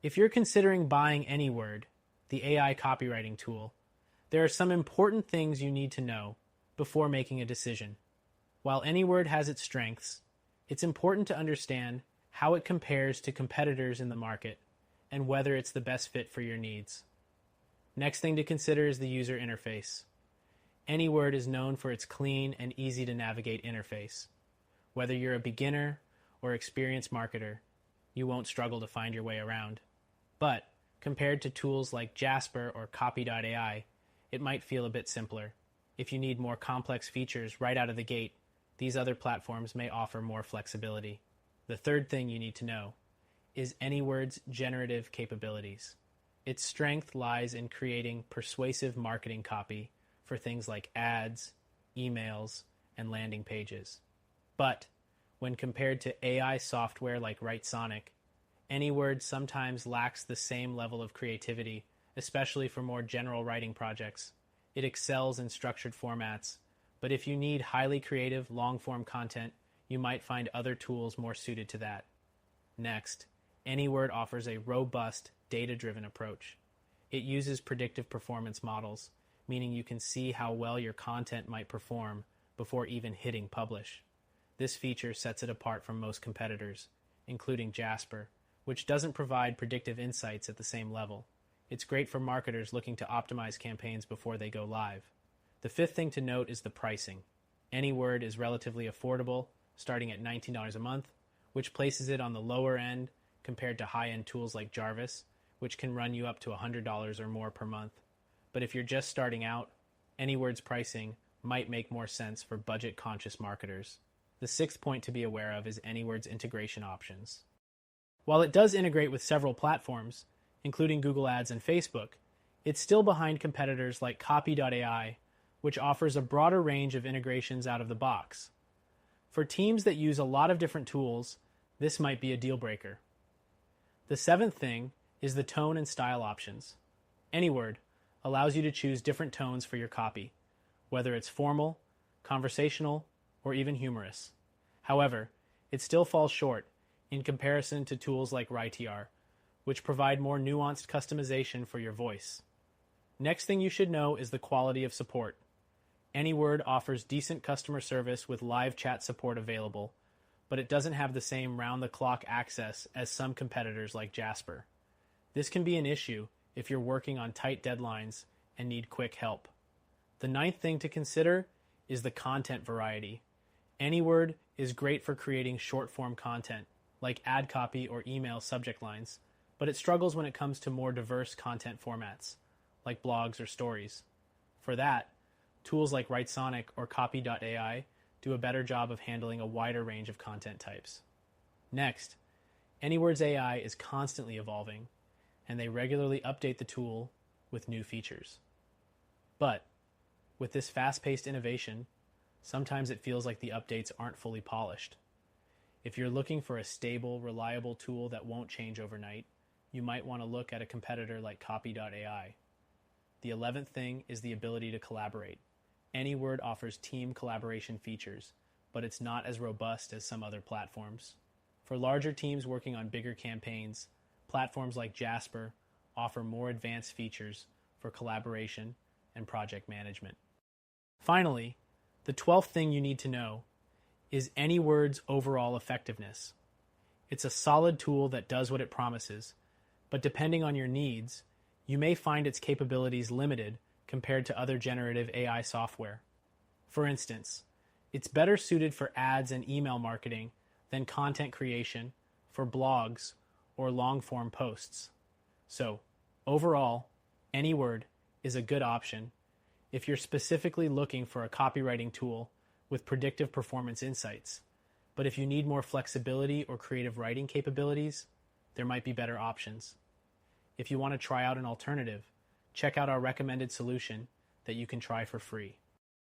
If you're considering buying Anyword, the AI copywriting tool, there are some important things you need to know before making a decision. While Anyword has its strengths, it's important to understand how it compares to competitors in the market and whether it's the best fit for your needs. Next thing to consider is the user interface. Anyword is known for its clean and easy to navigate interface. Whether you're a beginner or experienced marketer, you won't struggle to find your way around. But compared to tools like Jasper or Copy.ai, it might feel a bit simpler. If you need more complex features right out of the gate, these other platforms may offer more flexibility. The third thing you need to know is Anyword's generative capabilities. Its strength lies in creating persuasive marketing copy for things like ads, emails, and landing pages. But when compared to AI software like Writesonic, Anyword sometimes lacks the same level of creativity, especially for more general writing projects. It excels in structured formats, but if you need highly creative, long-form content, you might find other tools more suited to that. Next, Anyword offers a robust, data-driven approach. It uses predictive performance models, meaning you can see how well your content might perform before even hitting publish. This feature sets it apart from most competitors, including Jasper, which doesn't provide predictive insights at the same level. It's great for marketers looking to optimize campaigns before they go live. The fifth thing to note is the pricing. Anyword is relatively affordable, starting at $19 a month, which places it on the lower end compared to high-end tools like Jarvis, which can run you up to $100 or more per month. But if you're just starting out, Anyword's pricing might make more sense for budget-conscious marketers. The sixth point to be aware of is Anyword's integration options. While it does integrate with several platforms, including Google Ads and Facebook, it's still behind competitors like Copy.ai, which offers a broader range of integrations out of the box. For teams that use a lot of different tools, this might be a deal breaker. The seventh thing is the tone and style options. Anyword allows you to choose different tones for your copy, whether it's formal, conversational, or even humorous. However, it still falls short in comparison to tools like Writr, which provide more nuanced customization for your voice. Next thing you should know is the quality of support. Anyword offers decent customer service with live chat support available, but it doesn't have the same round-the-clock access as some competitors like Jasper. This can be an issue if you're working on tight deadlines and need quick help. The ninth thing to consider is the content variety. Anyword is great for creating short-form content, like ad copy or email subject lines, but it struggles when it comes to more diverse content formats, like blogs or stories. For that, tools like Writesonic or Copy.ai do a better job of handling a wider range of content types. Next, Anyword's AI is constantly evolving, and they regularly update the tool with new features. But with this fast-paced innovation, sometimes it feels like the updates aren't fully polished. If you're looking for a stable, reliable tool that won't change overnight, you might want to look at a competitor like Copy.ai. The 11th thing is the ability to collaborate. Anyword offers team collaboration features, but it's not as robust as some other platforms. For larger teams working on bigger campaigns, platforms like Jasper offer more advanced features for collaboration and project management. Finally, the 12th thing you need to know is Anyword's overall effectiveness. It's a solid tool that does what it promises, but depending on your needs, you may find its capabilities limited compared to other generative AI software. For instance, it's better suited for ads and email marketing than content creation for blogs or long-form posts. So, overall, Anyword is a good option if you're specifically looking for a copywriting tool with predictive performance insights. But if you need more flexibility or creative writing capabilities, there might be better options. If you want to try out an alternative, check out our recommended solution that you can try for free.